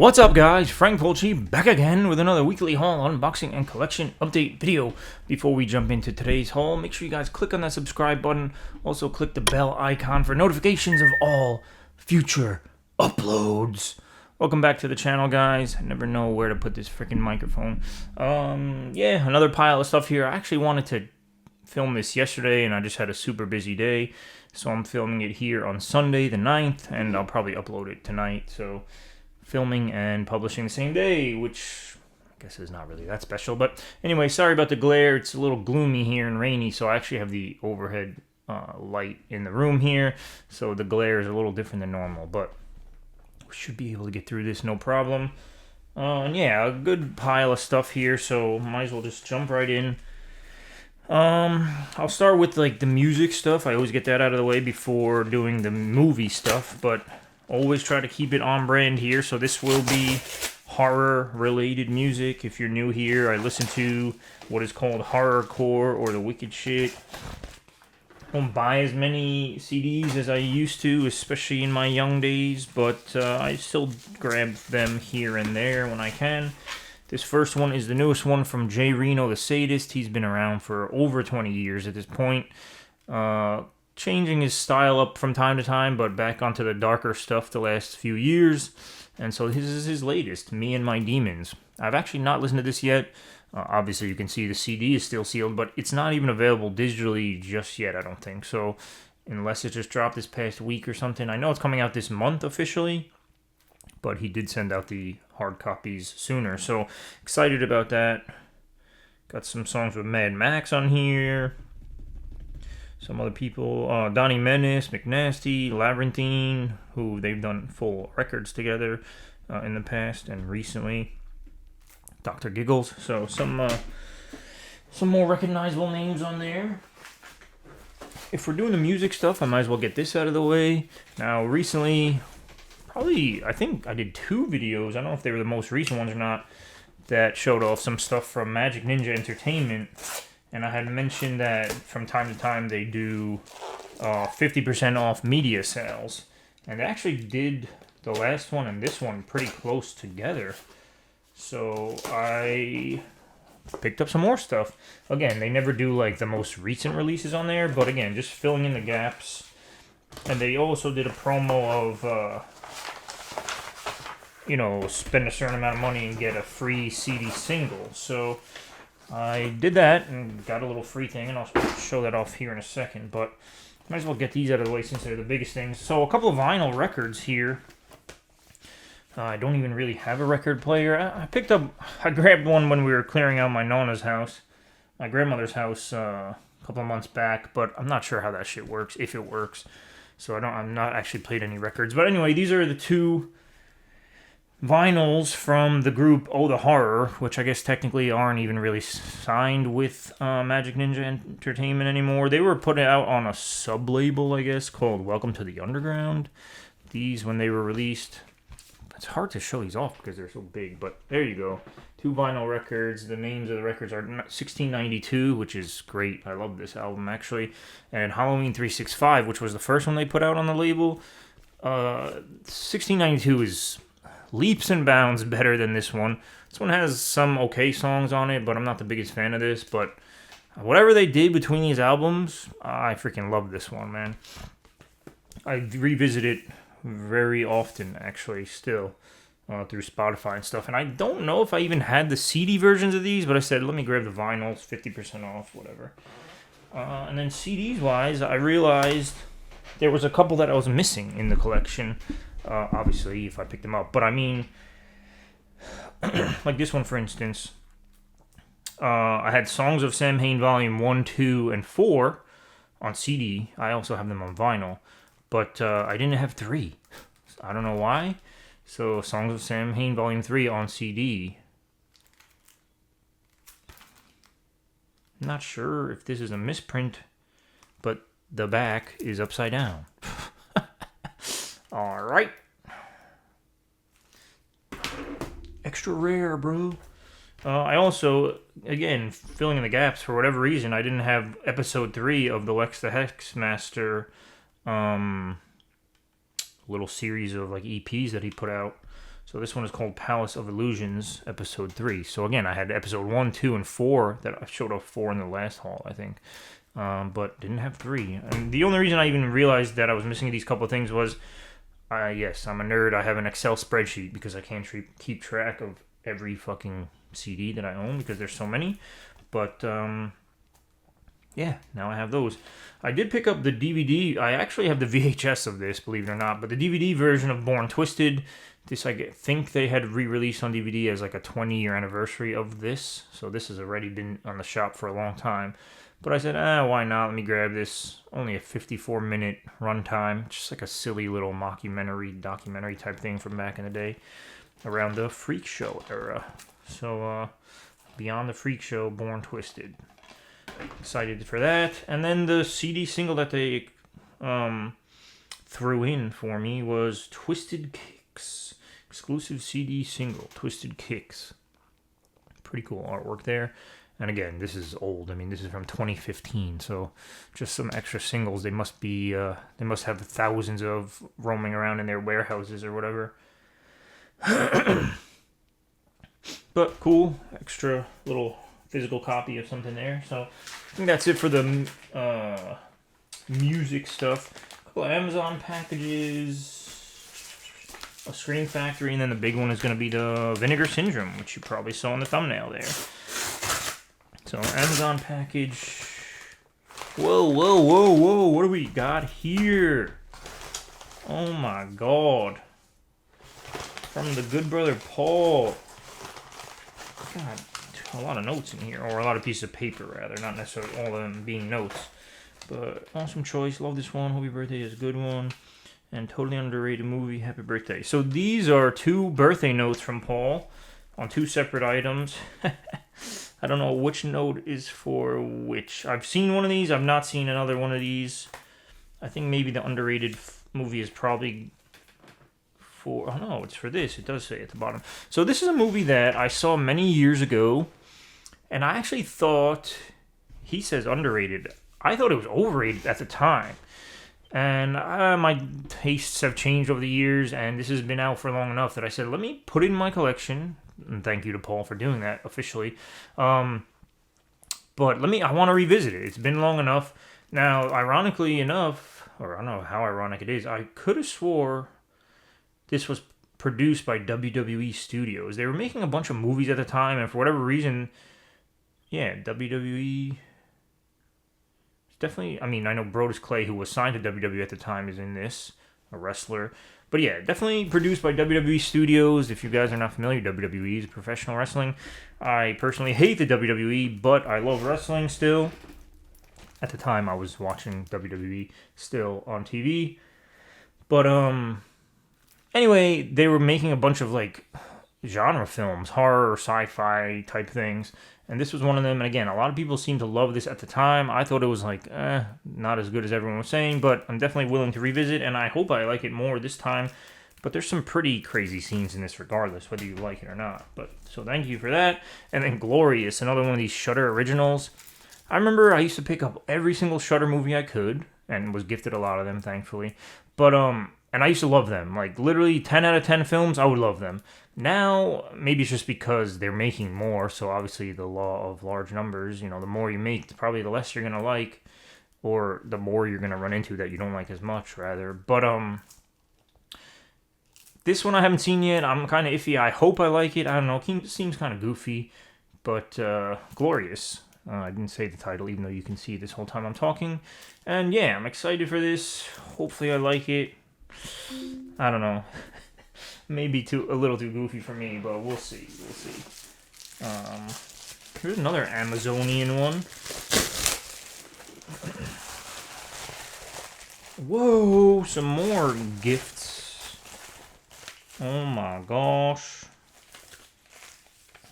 What's up, guys? Frank Fulci back again with another weekly haul, unboxing, and collection update video. Before we jump into today's haul, make sure you guys click on that subscribe button. Also, click the bell icon for notifications of all future uploads. Welcome back to the channel, guys. I never know where to put this freaking microphone. Yeah, another pile of stuff here. I actually wanted to film this yesterday, and I just had a super busy day. So I'm filming it here on Sunday the 9th, and I'll probably upload it tonight. So filming and publishing the same day, which I guess is not really that special. But anyway, sorry about the glare. It's a little gloomy here and rainy, so I actually have the overhead light in the room here. So the glare is a little different than normal, but we should be able to get through this no problem. And yeah, a good pile of stuff here, so might as well just jump right in. I'll start with like the music stuff. I always get that out of the way before doing the movie stuff, but always try to keep it on brand here. So this will be horror related music. If you're new here, I listen to what is called horrorcore or the wicked shit. I don't buy as many CDs as I used to, especially in my young days, but I still grab them here and there when I can. This first one is the newest one from Jay Reno the Sadist. He's been around for over 20 years at this point. Changing his style up from time to time, but back onto the darker stuff the last few years. And so this is his latest, Me and My Demons. I've actually not listened to this yet. Obviously, you can see the CD is still sealed, but it's not even available digitally just yet, I don't think. So unless it just dropped this past week or something. I know it's coming out this month officially, but he did send out the hard copies sooner. So excited about that. Got some songs with Mad Max on here. Some other people, Donnie Menace, McNasty, Labyrinthine, who they've done full records together in the past and recently. Dr. Giggles, so some more recognizable names on there. If we're doing the music stuff, I might as well get this out of the way. Now, recently, I think I did 2 videos, I don't know if they were the most recent ones or not, that showed off some stuff from Magic Ninja Entertainment. And I had mentioned that from time to time they do 50% off media sales. And they actually did the last one and this one pretty close together. So I picked up some more stuff. Again, they never do like the most recent releases on there, but again, just filling in the gaps. And they also did a promo of, spend a certain amount of money and get a free CD single. So I did that and got a little free thing, and I'll show that off here in a second, but might as well get these out of the way since they're the biggest things. So a couple of vinyl records here. I don't even really have a record player. I grabbed one when we were clearing out my Nona's house, my grandmother's house, a couple of months back, but I'm not sure how that shit works, if it works. So I'm not actually played any records. But anyway, these are the 2 vinyls from the group Oh the Horror, which I guess technically aren't even really signed with Magic Ninja Entertainment anymore. They were put out on a sub-label, I guess, called Welcome to the Underground. These, when they were released, it's hard to show these off because they're so big, but there you go. 2 vinyl records. The names of the records are 1692, which is great. I love this album, actually. And Halloween 365, which was the first one they put out on the label. 1692 is leaps and bounds better than this one. This one has some okay songs on it, but I'm not the biggest fan of this. But whatever they did between these albums, I freaking love this one, man. I revisit it very often, actually, still, through Spotify and stuff. And I don't know if I even had the CD versions of these, but I said, let me grab the vinyls, 50% off, whatever. And then CDs-wise, I realized there was a couple that I was missing in the collection. Obviously, if I picked them up. But I mean, like this one, for instance. I had Songs of Samhain Volume 1, 2, and 4 on CD. I also have them on vinyl. But I didn't have 3. I don't know why. So, Songs of Samhain Volume 3 on CD. I'm not sure if this is a misprint, but the back is upside down. Alright. Extra rare, bro. I also, again, filling in the gaps for whatever reason, I didn't have episode 3 of the Lex the Hexmaster little series of like EPs that he put out. So this one is called Palace of Illusions, Episode 3. So again, I had Episode 1, 2, and 4 that I showed off 4 in the last haul, I think. But didn't have 3. And the only reason I even realized that I was missing these couple of things was, yes, I'm a nerd. I have an Excel spreadsheet because I can't keep track of every fucking CD that I own because there's so many. But, yeah, now I have those. I did pick up the DVD. I actually have the VHS of this, believe it or not. But the DVD version of Born Twisted, this I think they had re-released on DVD as like a 20-year anniversary of this. So this has already been on the shop for a long time. But I said, why not? Let me grab this. Only a 54-minute runtime. Just like a silly little documentary type thing from back in the day. Around the Freak Show era. So, Beyond the Freak Show, Born Twisted. Excited for that. And then the CD single that they threw in for me was Twisted Kicks. Exclusive CD single, Twisted Kicks. Pretty cool artwork there. And again, this is old. I mean, this is from 2015, so just some extra singles. They must have thousands of roaming around in their warehouses or whatever. But cool, extra little physical copy of something there. So I think that's it for the music stuff. A couple of Amazon packages, a Scream Factory, and then the big one is going to be the Vinegar Syndrome, which you probably saw in the thumbnail there. So Amazon package. Whoa, what do we got here? Oh my god. From the good brother Paul. God, a lot of notes in here, or a lot of pieces of paper rather, not necessarily all of them being notes. But awesome choice, love this one. Hope your birthday is a good one. And totally underrated movie, happy birthday. So these are 2 birthday notes from Paul on 2 separate items. I don't know which note is for which. I've seen one of these, I've not seen another one of these. I think maybe the underrated movie is probably for, oh no, it's for this. It does say at the bottom. So this is a movie that I saw many years ago, and I actually thought, he says underrated. I thought it was overrated at the time. And my tastes have changed over the years, and this has been out for long enough that I said, let me put it in my collection. And thank you to Paul for doing that officially. But I want to revisit it. It's been long enough. Now, ironically enough, or I don't know how ironic it is, I could have swore this was produced by WWE Studios. They were making a bunch of movies at the time, and for whatever reason, yeah, WWE... Definitely, I mean, I know Brodus Clay, who was signed to WWE at the time, is in this, a wrestler. But yeah, definitely produced by WWE Studios. If you guys are not familiar, WWE is professional wrestling. I personally hate the WWE, but I love wrestling still. At the time, I was watching WWE still on TV. But, anyway, they were making a bunch of, like, genre films, horror, sci-fi type things. And this was one of them. And again, a lot of people seem to love this at the time. I thought it was like, not as good as everyone was saying, but I'm definitely willing to revisit, and I hope I like it more this time. But there's some pretty crazy scenes in this regardless, whether you like it or not. But so thank you for that. And then Glorious, another one of these Shudder originals. I remember I used to pick up every single Shudder movie I could, and was gifted a lot of them, thankfully. But, and I used to love them. Like, literally 10 out of 10 films, I would love them. Now, maybe it's just because they're making more, so obviously the law of large numbers, the more you make, probably the less you're going to like, or the more you're going to run into that you don't like as much, rather. But, this one I haven't seen yet. I'm kind of iffy. I hope I like it. I don't know. It seems kind of goofy, but Glorious. I didn't say the title, even though you can see this whole time I'm talking. And yeah, I'm excited for this. Hopefully I like it. I don't know. Maybe a little too goofy for me, but we'll see. Here's another Amazonian one. Whoa, some more gifts. Oh my gosh.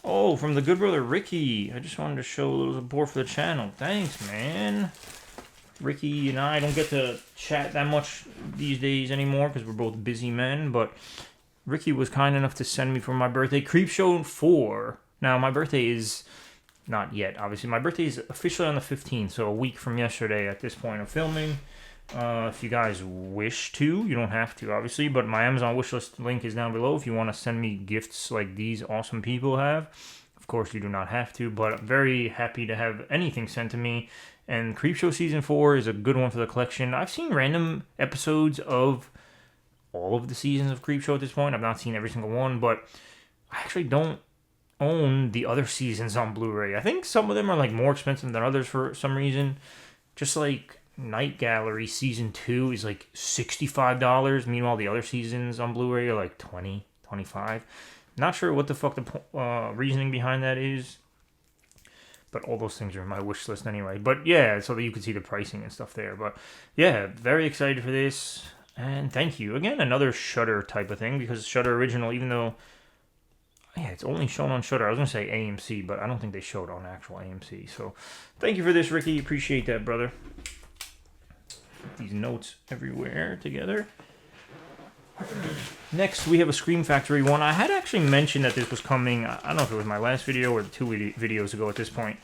Oh, from the good brother Ricky. I just wanted to show a little support for the channel. Thanks, man. Ricky and I don't get to chat that much these days anymore because we're both busy men, but Ricky was kind enough to send me for my birthday Creepshow 4. Now, my birthday is not yet, obviously. My birthday is officially on the 15th, so a week from yesterday at this point of filming. if you guys wish to. You don't have to, obviously, but my Amazon wishlist link is down below if you want to send me gifts like these awesome people have. Of course, you do not have to, but I'm very happy to have anything sent to me. And Creepshow Season 4 is a good one for the collection. I've seen random episodes of all of the seasons of Creepshow at this point. I've not seen every single one, but I actually don't own the other seasons on Blu-ray. I think some of them are like more expensive than others for some reason. Just like Night Gallery Season 2 is like $65. Meanwhile, the other seasons on Blu-ray are like $20, $25. Not sure what the fuck the reasoning behind that is. But all those things are in my wish list anyway. But yeah, so that you can see the pricing and stuff there. But yeah, very excited for this. And thank you. Again, another Shudder type of thing. Because Shudder Original, even though... yeah, it's only shown on Shudder. I was going to say AMC, but I don't think they showed on actual AMC. So thank you for this, Ricky. Appreciate that, brother. Put these notes everywhere together. Next, we have a Scream Factory one. I had actually mentioned that this was coming. I don't know if it was my last video or 2 videos ago at this point.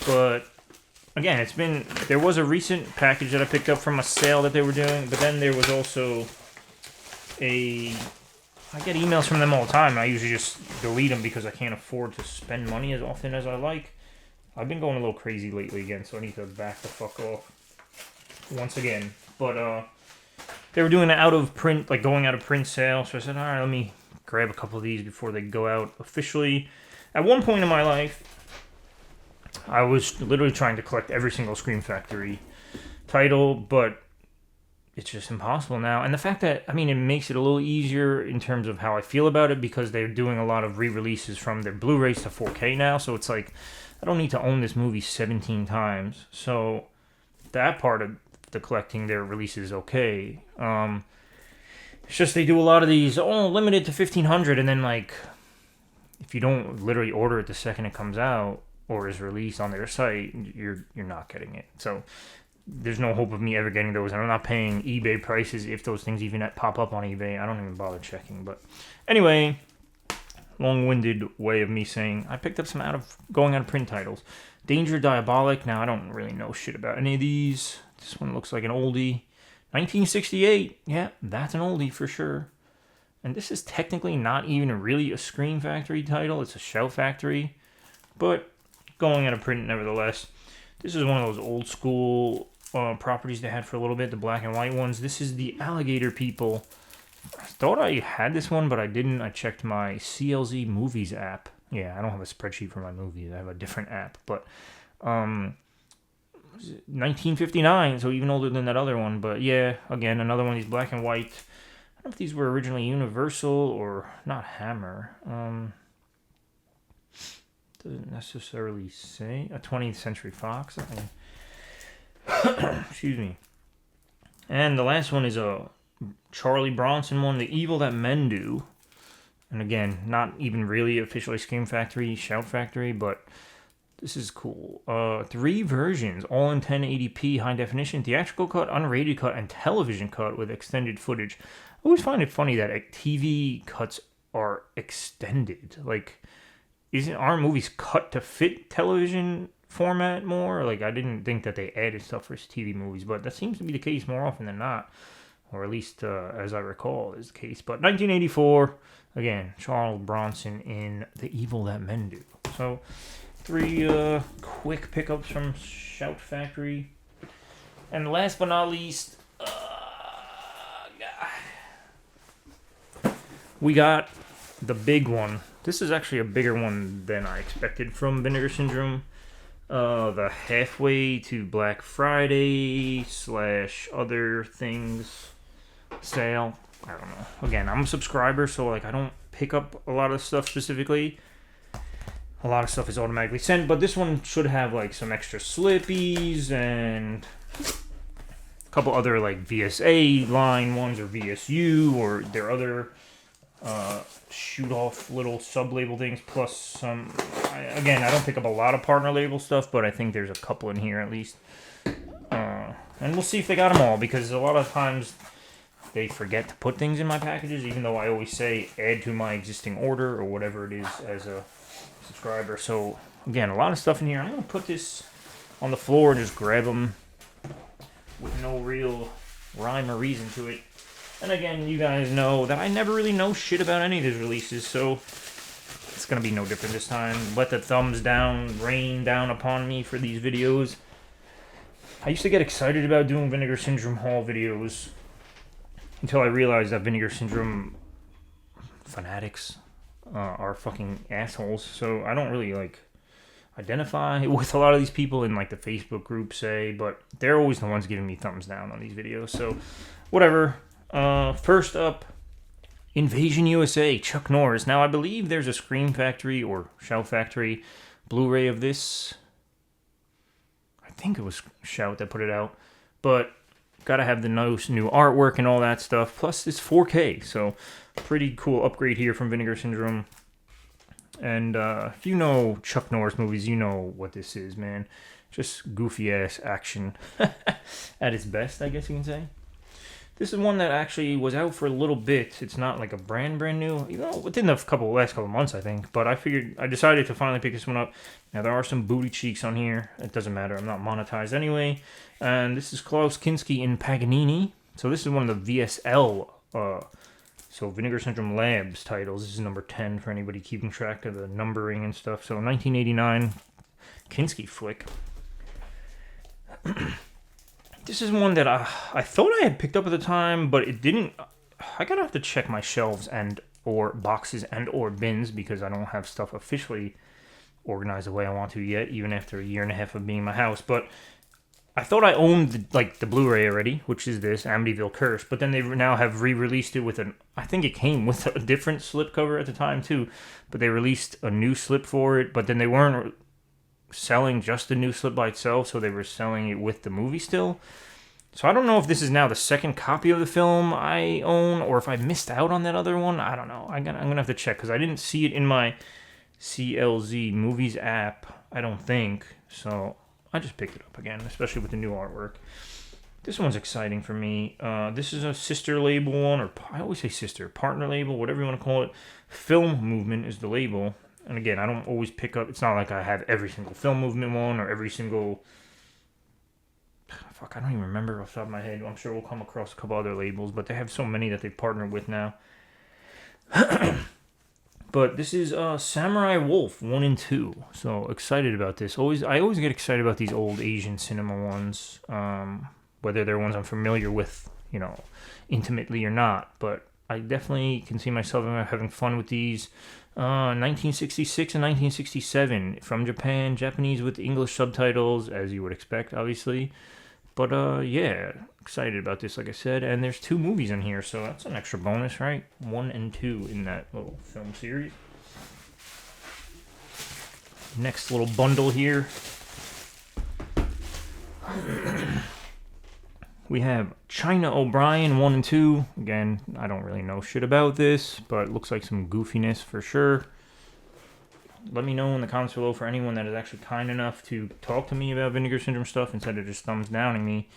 But again, there was a recent package that I picked up from a sale that they were doing. But then there was also I get emails from them all the time, and I usually just delete them because I can't afford to spend money as often as I like. I've been going a little crazy lately again, so I need to back the fuck off once again. But they were doing an out-of-print, like going out-of-print sale, so I said, all right, let me grab a couple of these before they go out officially. At one point in my life, I was literally trying to collect every single Scream Factory title, but it's just impossible now. And the fact that, I mean, it makes it a little easier in terms of how I feel about it because they're doing a lot of re-releases from their Blu-rays to 4K now. So it's like, I don't need to own this movie 17 times. So that part of the collecting their releases is okay. It's just they do a lot of these, limited to 1,500. And then, like, if you don't literally order it the second it comes out or is released on their site, you're not getting it. So there's no hope of me ever getting those, and I'm not paying eBay prices if those things even pop up on eBay. I don't even bother checking. But anyway, long-winded way of me saying I picked up some going out of print titles. Danger Diabolic. Now I don't really know shit about any of these. This one looks like an oldie. 1968. Yeah, that's an oldie for sure. And this is technically not even really a Scream Factory title. It's a Shout Factory, but going out of print nevertheless. This is one of those old school properties they had for a little bit, the black and white ones. This is the Alligator People. I thought I had this one, but I didn't. I checked my CLZ Movies app. Yeah, I don't have a spreadsheet for my movies. I have a different app. But 1959, so even older than that other one. But yeah, again, another one of these black and white. I don't know if these were originally Universal or not Hammer. Doesn't necessarily say. A 20th Century Fox. Excuse me. And the last one is a Charlie Bronson one, The Evil That Men Do. And again, not even really officially Scream Factory, Shout Factory, but this is cool. 3 versions, all in 1080p high definition, theatrical cut, unrated cut, and television cut with extended footage. I always find it funny that TV cuts are extended. Like, aren't movies cut to fit television format more? Like, I didn't think that they added stuff for TV movies, but that seems to be the case more often than not. Or at least, as I recall, is the case. But 1984, again, Charles Bronson in The Evil That Men Do. So, 3 quick pickups from Shout Factory. And last but not least, we got the big one. This is actually a bigger one than I expected from Vinegar Syndrome. The halfway to Black Friday / other things sale. I don't know. Again, I'm a subscriber, so like I don't pick up a lot of stuff specifically. A lot of stuff is automatically sent, but this one should have like some extra slippies and a couple other like VSA line ones or VSU or their other shoot off little sub label things, plus some. Again, I don't pick up a lot of partner label stuff, but I think there's a couple in here at least. And we'll see if they got them all, because a lot of times they forget to put things in my packages, even though I always say add to my existing order or whatever it is as a subscriber. So again, a lot of stuff in here. I'm gonna put this on the floor and just grab them with no real rhyme or reason to it. And again, you guys know that I never really know shit about any of these releases, so it's gonna be no different this time. Let the thumbs down rain down upon me for these videos. I used to get excited about doing Vinegar Syndrome haul videos until I realized that Vinegar Syndrome fanatics are fucking assholes. So I don't really like identify with a lot of these people in like the Facebook group, say, but they're always the ones giving me thumbs down on these videos. So whatever. First up, Invasion USA, Chuck Norris. Now I believe there's a Scream Factory or Shout Factory Blu-ray of this. I think it was Shout that put it out, but gotta have the nice new artwork and all that stuff. Plus, it's 4K, so pretty cool upgrade here from Vinegar Syndrome. And if you know Chuck Norris movies, you know what this is, man. Just goofy-ass action at its best, I guess you can say. This is one that actually was out for a little bit. It's not like a brand new, you know, within the last couple months, I think. But I decided to finally pick this one up. Now, there are some booty cheeks on here. It doesn't matter. I'm not monetized anyway. And this is Klaus Kinski in Paganini. So this is one of the VSL, so Vinegar Syndrome Labs titles. This is number 10 for anybody keeping track of the numbering and stuff. So 1989 Kinski flick. This is one that I thought I had picked up at the time, but it didn't. I gotta have to check my shelves and or boxes and or bins because I don't have stuff officially organized the way I want to yet, even after a year and a half of being in my house. But I thought I owned the Blu-ray already, which is this Amityville Curse. But then they now have re-released it with I think it came with a different slipcover at the time too. But they released a new slip for it. But then they weren't selling just the new slip by itself, so they were selling it with the movie still. So I don't know if this is now the second copy of the film I own, or if I missed out on that other one. I don't know. I'm gonna have to check because I didn't see it in my CLZ Movies app, I don't think. So I just picked it up again, especially with the new artwork. This one's exciting for me. This is a sister label one, or I always say sister, partner label, whatever you want to call it. Film Movement is the label. And again, I don't always pick up. It's not like I have every single Film Movement one or every single. Fuck, I don't even remember off the top of my head. I'm sure we'll come across a couple other labels, but they have so many that they've partnered with now. But this is Samurai Wolf 1 and 2. So excited about this. I always get excited about these old Asian cinema ones, whether they're ones I'm familiar with, you know, intimately or not. But I definitely can see myself having fun with these. 1966 and 1967 from Japan, Japanese with English subtitles, as you would expect, obviously. But yeah, excited about this, like I said. And there's 2 movies in here, so that's an extra bonus, right? 1 and 2 in that little film series. Next little bundle here. We have China O'Brien 1 and 2. Again, I don't really know shit about this, but it looks like some goofiness for sure. Let me know in the comments below for anyone that is actually kind enough to talk to me about Vinegar Syndrome stuff instead of just thumbs downing me.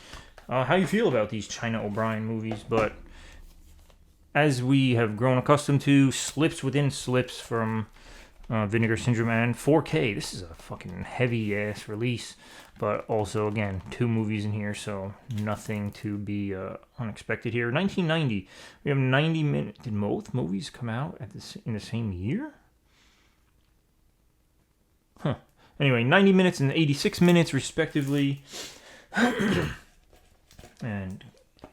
How you feel about these China O'Brien movies, but as we have grown accustomed to, slips within slips from Vinegar Syndrome and 4K. This is a fucking heavy-ass release. But also, again, 2 movies in here, so nothing to be unexpected here. 1990, we have 90 minutes. Did both movies come out in the same year? Huh. Anyway, 90 minutes and 86 minutes, respectively. And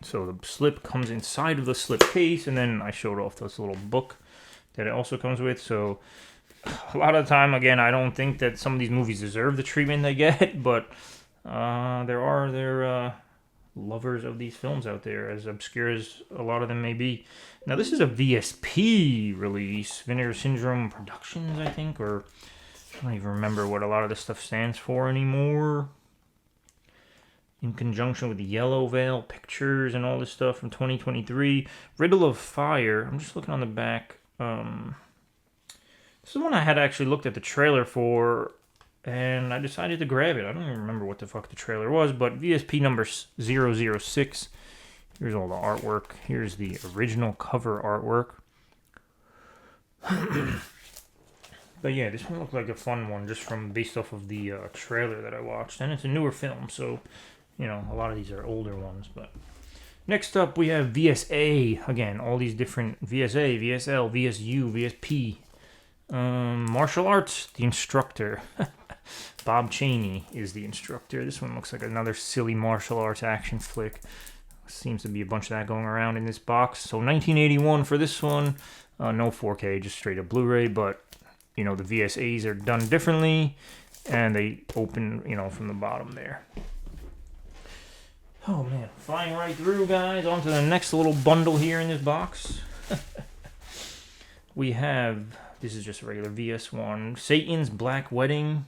so the slip comes inside of the slip case, and then I showed off this little book that it also comes with, so a lot of the time, again, I don't think that some of these movies deserve the treatment they get, but there are lovers of these films out there, as obscure as a lot of them may be. Now, this is a VSP release, Vinegar Syndrome Productions, I think, or I don't even remember what a lot of this stuff stands for anymore. In conjunction with the Yellow Veil Pictures and all this stuff from 2023. Riddle of Fire, I'm just looking on the back. This is one I had actually looked at the trailer for, and I decided to grab it. I don't even remember what the fuck the trailer was, but VSP number 006. Here's all the artwork. Here's the original cover artwork. But yeah, this one looked like a fun one just based off of the trailer that I watched. And it's a newer film, so, you know, a lot of these are older ones, but Next up, we have VSA. Again, all these different VSA, VSL, VSU, VSP. Martial arts, the instructor. Bob Chaney is the instructor. This one looks like another silly martial arts action flick. Seems to be a bunch of that going around in this box. So 1981 for this one. No 4K, just straight up Blu-ray. But, you know, the VSAs are done differently. And they open, you know, from the bottom there. Oh, man. Flying right through, guys. On to the next little bundle here in this box. We have... This is just a regular VS1. Satan's Black Wedding.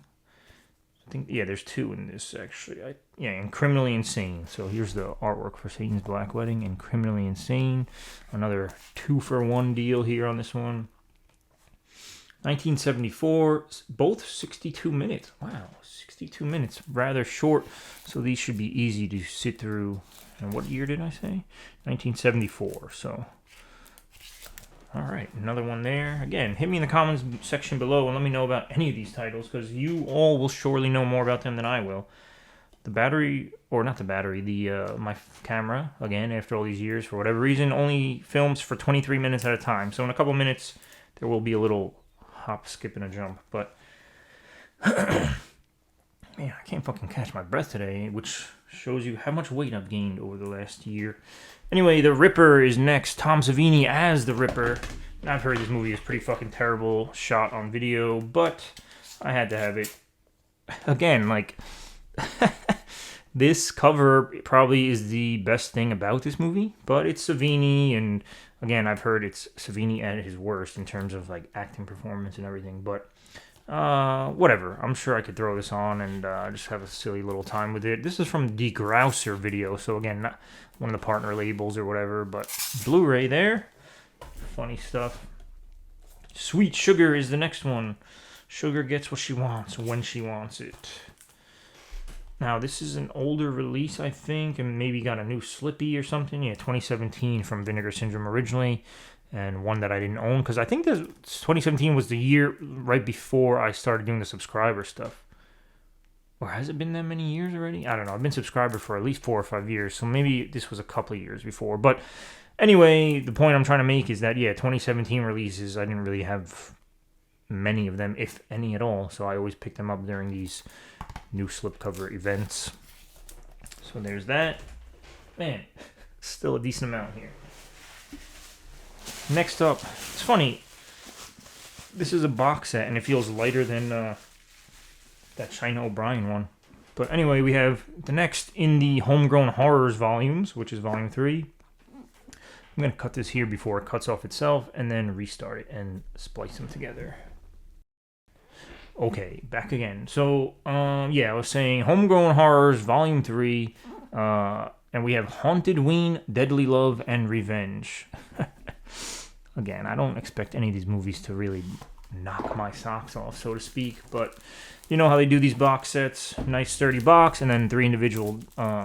I think, yeah, there's two in this, actually. And Criminally Insane. So here's the artwork for Satan's Black Wedding and Criminally Insane. Another 2-for-1 deal here on this one. 1974, both 62 minutes. Wow, 62 minutes. Rather short, so these should be easy to sit through. And what year did I say? 1974, so... All right, another one there. Again, hit me in the comments section below and let me know about any of these titles because you all will surely know more about them than I will. The battery, or not the battery, my camera, again, after all these years, for whatever reason, only films for 23 minutes at a time. So in a couple minutes, there will be a little hop, skip, and a jump. But, man, I can't fucking catch my breath today, which shows you how much weight I've gained over the last year. Anyway, The Ripper is next. Tom Savini as The Ripper. And I've heard this movie is pretty fucking terrible shot on video, but I had to have it. Again, like, this cover probably is the best thing about this movie, but it's Savini, and again, I've heard it's Savini at his worst in terms of, like, acting performance and everything, but whatever. I'm sure I could throw this on and just have a silly little time with it. This is from the Grouser video, so again, not one of the partner labels or whatever, but Blu-ray there. Funny stuff. Sweet Sugar is the next one. Sugar gets what she wants when she wants it. Now, this is an older release, I think, and maybe got a new Slippy or something. Yeah, 2017 from Vinegar Syndrome originally, and one that I didn't own, because I think 2017 was the year right before I started doing the subscriber stuff. Or has it been that many years already? I don't know. I've been subscriber for at least 4 or 5 years, so maybe this was a couple of years before. But anyway, the point I'm trying to make is that, yeah, 2017 releases, I didn't really have many of them, if any at all, so I always pick them up during these new slipcover events. So there's that. Man, still a decent amount here. Next up, it's funny, this is a box set and it feels lighter than that China O'Brien one. But anyway, we have the next in the Homegrown Horrors volumes, which is volume 3. I'm going to cut this here before it cuts off itself and then restart it and splice them together. Okay, back again. So, yeah, I was saying Homegrown Horrors volume 3, and we have Haunted Ween, Deadly Love, and Revenge. Again, I don't expect any of these movies to really knock my socks off, so to speak, but you know how they do these box sets. Nice sturdy box, and then 3 individual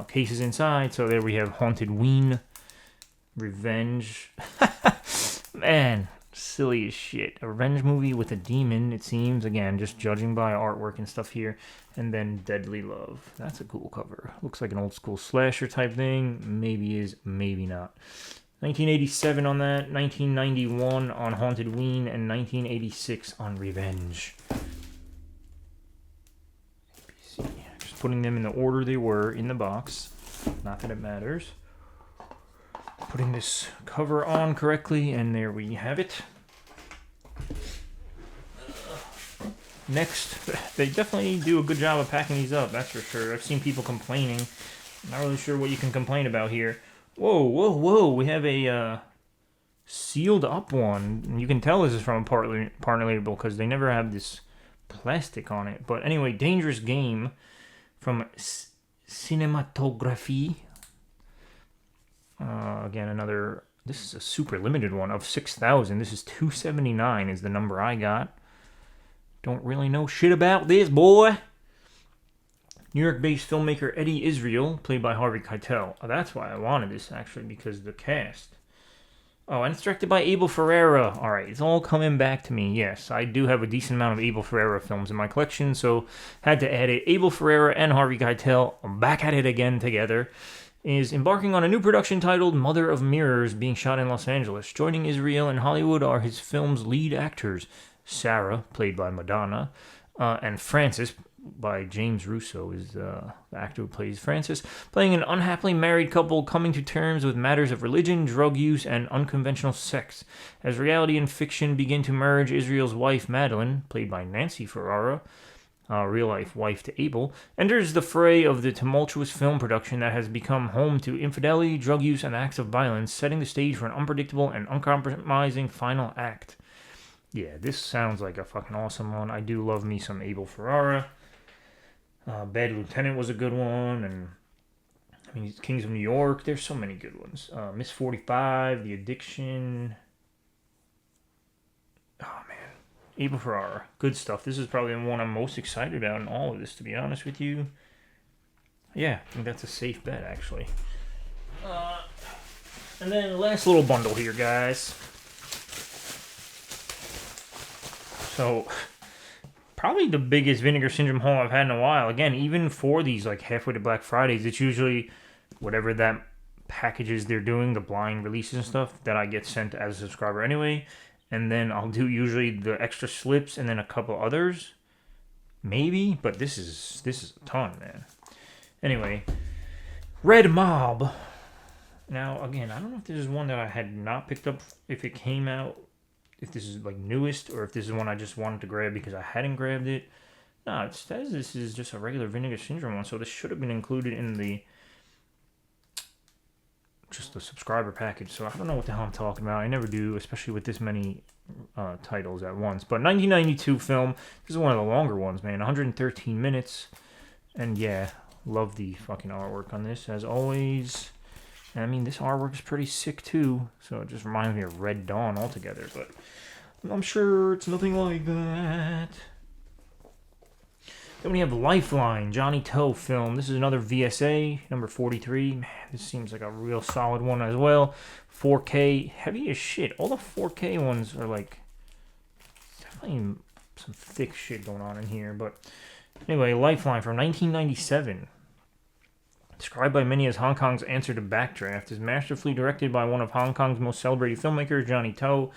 cases inside. So there we have Haunted Ween, Revenge. Man, silly as shit. A revenge movie with a demon, it seems. Again, just judging by artwork and stuff here. And then Deadly Love. That's a cool cover. Looks like an old school slasher type thing. Maybe is, maybe not. 1987 on that, 1991 on Haunted Ween, and 1986 on Revenge. Just putting them in the order they were in the box. Not that it matters. Putting this cover on correctly, and there we have it. Next, they definitely do a good job of packing these up, that's for sure. I've seen people complaining. I'm not really sure what you can complain about here. Whoa, whoa, whoa. We have a sealed up one. And you can tell this is from a partner label because they never have this plastic on it. But anyway, Dangerous Game from Cinematography. Again, another... This is a super limited one of 6,000. This is 279 is the number I got. Don't really know shit about this, boy. New York-based filmmaker Eddie Israel, played by Harvey Keitel. Oh, that's why I wanted this, actually, because the cast. Oh, and it's directed by Abel Ferrara. All right, it's all coming back to me. Yes, I do have a decent amount of Abel Ferrara films in my collection, so had to add it. Abel Ferrara and Harvey Keitel back at it again together. is embarking on a new production titled Mother of Mirrors, being shot in Los Angeles. Joining Israel and Hollywood are his film's lead actors, Sarah, played by Madonna, and Francis, by James Russo, is the actor who plays Francis, playing an unhappily married couple coming to terms with matters of religion, drug use, and unconventional sex. As reality and fiction begin to merge, Israel's wife, Madeline, played by Nancy Ferrara, real-life wife to Abel, enters the fray of the tumultuous film production that has become home to infidelity, drug use, and acts of violence, setting the stage for an unpredictable and uncompromising final act. Yeah, this sounds like a fucking awesome one. I do love me some Abel Ferrara. Bad Lieutenant was a good one, and I mean, Kings of New York. There's so many good ones. Miss 45, The Addiction. Oh man, Abel Ferrara, good stuff. This is probably the one I'm most excited about in all of this, to be honest with you. Yeah, I think that's a safe bet, actually. And then last little bundle here, guys. So, probably the biggest Vinegar Syndrome haul I've had in a while. Again, even for these like halfway to Black Fridays, it's usually whatever that packages they're doing, the blind releases and stuff, that I get sent as a subscriber anyway. And then I'll do usually the extra slips and then a couple others. Maybe, but this is a ton, man. Anyway, Red Mob. Now, again, I don't know if this is one that I had not picked up if it came out, if this is like newest, or if this is one I just wanted to grab because I hadn't grabbed it. No, it says this is just a regular Vinegar Syndrome one, so this should have been included in the subscriber package. So I don't know what the hell I'm talking about. I never do, especially with this many titles at once. But 1992 film. This is one of the longer ones, man. 113 minutes. And yeah, love the fucking artwork on this, as always. And I mean, this artwork is pretty sick too. So it just reminds me of Red Dawn altogether. But I'm sure it's nothing like that. Then we have Lifeline, Johnny Toe film. This is another VSA, number 43. Man, this seems like a real solid one as well. 4K, heavy as shit. All the 4K ones are like, definitely some thick shit going on in here. But anyway, Lifeline from 1997. Described by many as Hong Kong's answer to Backdraft, is masterfully directed by one of Hong Kong's most celebrated filmmakers, Johnny To.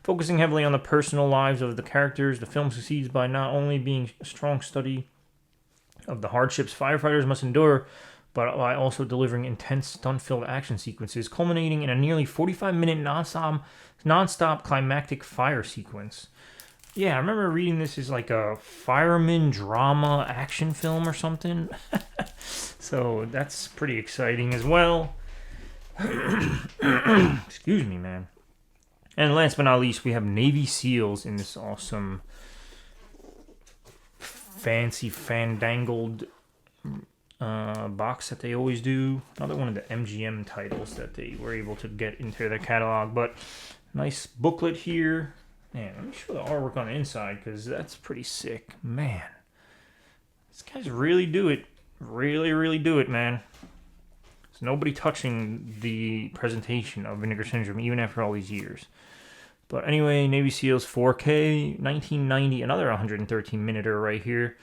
Focusing heavily on the personal lives of the characters, the film succeeds by not only being a strong study of the hardships firefighters must endure, but by also delivering intense stunt-filled action sequences, culminating in a nearly 45-minute non-stop climactic fire sequence. Yeah, I remember reading this as like a fireman drama action film or something. So that's pretty exciting as well. Excuse me, man. And last but not least, we have Navy SEALs in this awesome, fancy, fandangled box that they always do. Another one of the MGM titles that they were able to get into their catalog. But nice booklet here. Man, let me show the artwork on the inside, because that's pretty sick. Man, these guys really do it. Really, really do it, man. There's nobody touching the presentation of Vinegar Syndrome, even after all these years. But anyway, Navy SEALs 4K, 1990, another 113-minuter right here.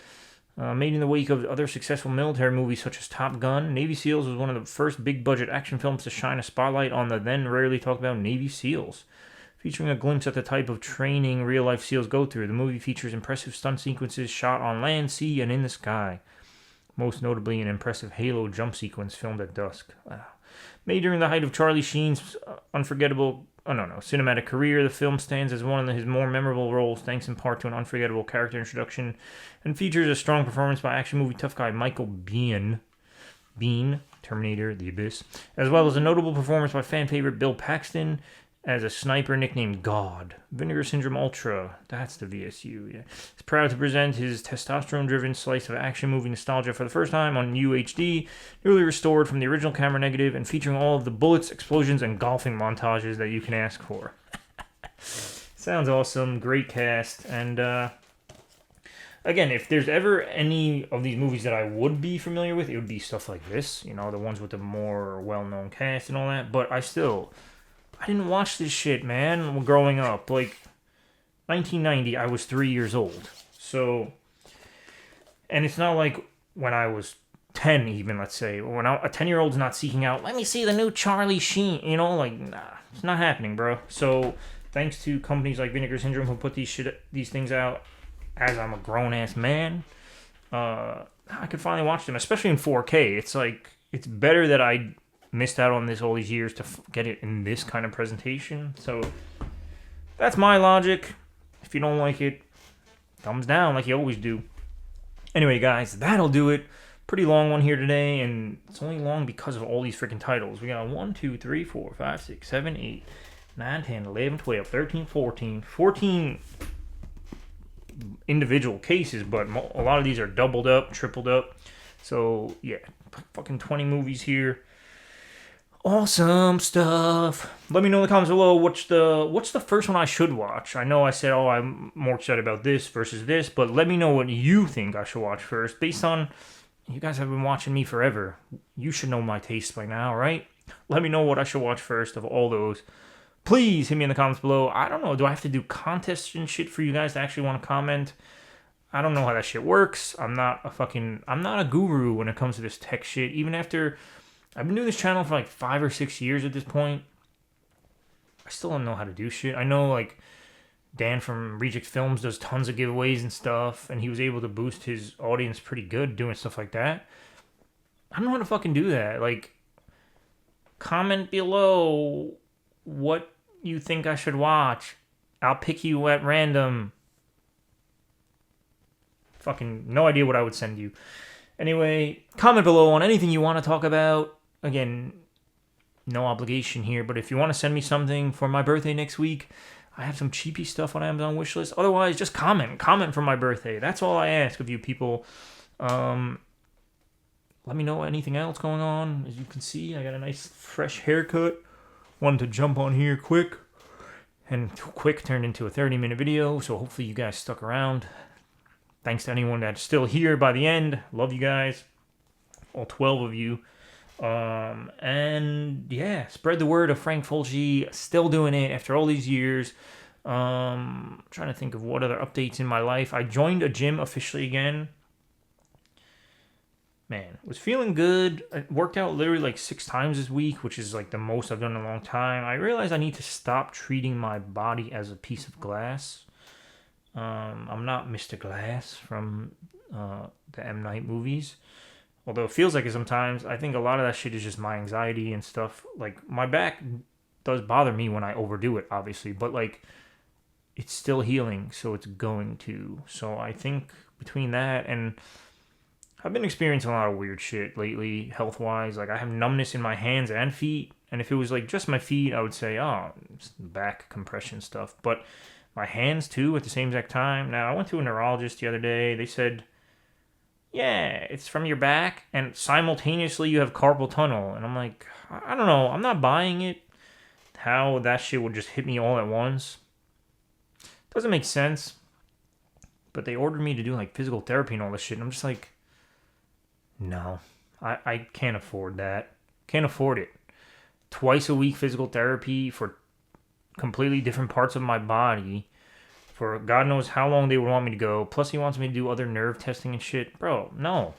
Made in the wake of other successful military movies such as Top Gun, Navy SEALs was one of the first big-budget action films to shine a spotlight on the then rarely talked about Navy SEALs. Featuring a glimpse at the type of training real-life SEALs go through, the movie features impressive stunt sequences shot on land, sea, and in the sky. Most notably an impressive halo jump sequence filmed at dusk. Wow. Made during the height of Charlie Sheen's cinematic career, the film stands as one of his more memorable roles, thanks in part to an unforgettable character introduction, and features a strong performance by action movie tough guy Michael Biehn, Terminator, The Abyss, as well as a notable performance by fan favorite Bill Paxton as a sniper nicknamed God. Vinegar Syndrome Ultra, that's the VSU, yeah. He's proud to present his testosterone-driven slice of action movie nostalgia for the first time on UHD, newly restored from the original camera negative, and featuring all of the bullets, explosions, and golfing montages that you can ask for. Sounds awesome, great cast, and again, if there's ever any of these movies that I would be familiar with, it would be stuff like this, you know, the ones with the more well-known cast and all that, but I didn't watch this shit, man, growing up. Like, 1990, I was 3 years old. So, and it's not like when I was 10 even, let's say. When a 10-year-old's not seeking out, let me see the new Charlie Sheen, you know, like, nah, it's not happening, bro. So thanks to companies like Vinegar Syndrome who put these things out as I'm a grown-ass man, I could finally watch them, especially in 4K. It's like, it's better that I missed out on this all these years to get it in this kind of presentation. So that's my logic. If you don't like it, thumbs down like you always do. Anyway, guys, that'll do it. Pretty long one here today, and it's only long because of all these freaking titles. We got 1, 2, 3, 4, 5, 6, 7, 8, 9, 10, 11, 12, 13, 14. 14 individual cases, but a lot of these are doubled up, tripled up. So, yeah, fucking 20 movies here. Awesome stuff. Let me know in the comments below what's the first one I should watch. I know I said, oh, I'm more excited about this versus this, but let me know what you think I should watch first. Based on, you guys have been watching me forever. You should know my taste by now, right? Let me know what I should watch first of all those. Please hit me in the comments below. I don't know, do I have to do contests and shit for you guys to actually want to comment? I don't know how that shit works. I'm not a guru when it comes to this tech shit. Even after I've been doing this channel for like 5 or 6 years at this point, I still don't know how to do shit. I know like Dan from Reject Films does tons of giveaways and stuff, and he was able to boost his audience pretty good doing stuff like that. I don't know how to fucking do that. Like, comment below what you think I should watch. I'll pick you at random. Fucking no idea what I would send you. Anyway, comment below on anything you want to talk about. Again, no obligation here, but if you want to send me something for my birthday next week, I have some cheapy stuff on Amazon wishlist. Otherwise, just comment for my birthday. That's all I ask of you people. Let me know anything else going on. As you can see, I got a nice fresh haircut. Wanted to jump on here quick, and quick turned into a 30-minute video, so hopefully you guys stuck around. Thanks to anyone that's still here by the end. Love you guys. All 12 of you. And yeah, spread the word of Frank Fulci. Still doing it after all these years. Trying to think of what other updates in my life. I joined a gym officially again. Man, was feeling good. I worked out literally like 6 times this week, which is like the most I've done in a long time. I realized I need to stop treating my body as a piece of glass. I'm not Mr. Glass from the M. Night movies. Although it feels like it sometimes. I think a lot of that shit is just my anxiety and stuff. Like, my back does bother me when I overdo it, obviously. But, like, it's still healing, so it's going to. So I think between that and I've been experiencing a lot of weird shit lately, health-wise. Like, I have numbness in my hands and feet. And if it was, like, just my feet, I would say, oh, it's back compression stuff. But my hands, too, at the same exact time. Now, I went to a neurologist the other day. They said, yeah, it's from your back, and simultaneously you have carpal tunnel. And I'm like, I don't know. I'm not buying it. How that shit would just hit me all at once. Doesn't make sense. But they ordered me to do, like, physical therapy and all this shit. And I'm just like, no. I can't afford that. Can't afford it. Twice a week physical therapy for completely different parts of my body for God knows how long they would want me to go. Plus he wants me to do other nerve testing and shit. Bro, no.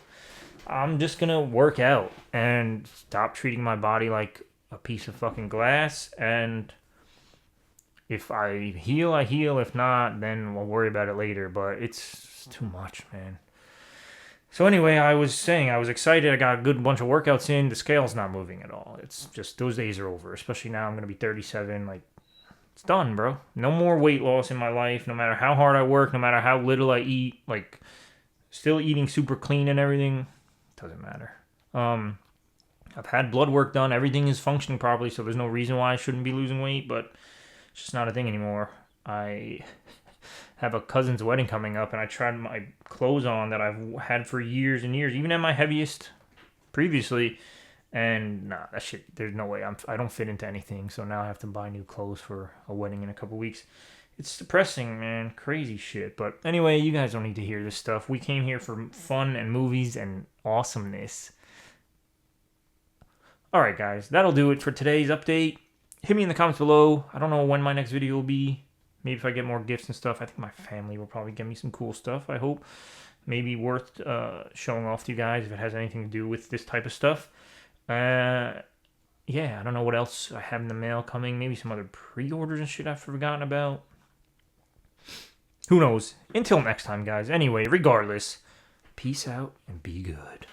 I'm just gonna work out and stop treating my body like a piece of fucking glass. And if I heal, I heal. If not, then we'll worry about it later. But it's too much, man. So anyway, I was saying I was excited. I got a good bunch of workouts in. The scale's not moving at all. It's just those days are over. Especially now I'm going to be 37. Like, it's done, bro. No more weight loss in my life. No matter how hard I work, no matter how little I eat. Like, still eating super clean and everything. Doesn't matter. I've had blood work done. Everything is functioning properly, so there's no reason why I shouldn't be losing weight. But it's just not a thing anymore. I have a cousin's wedding coming up, and I tried my clothes on that I've had for years and years, even at my heaviest previously, and nah, that shit, there's no way. I don't fit into anything, so now I have to buy new clothes for a wedding in a couple weeks. It's depressing, man. Crazy shit. But anyway, you guys don't need to hear this stuff. We came here for fun and movies and awesomeness. Alright, guys, that'll do it for today's update. Hit me in the comments below. I don't know when my next video will be. Maybe if I get more gifts and stuff. I think my family will probably give me some cool stuff, I hope. maybe worth showing off to you guys if it has anything to do with this type of stuff. Yeah, I don't know what else I have in the mail coming. Maybe some other pre-orders and shit I've forgotten about. Who knows? Until next time, guys. Anyway, regardless, peace out and be good.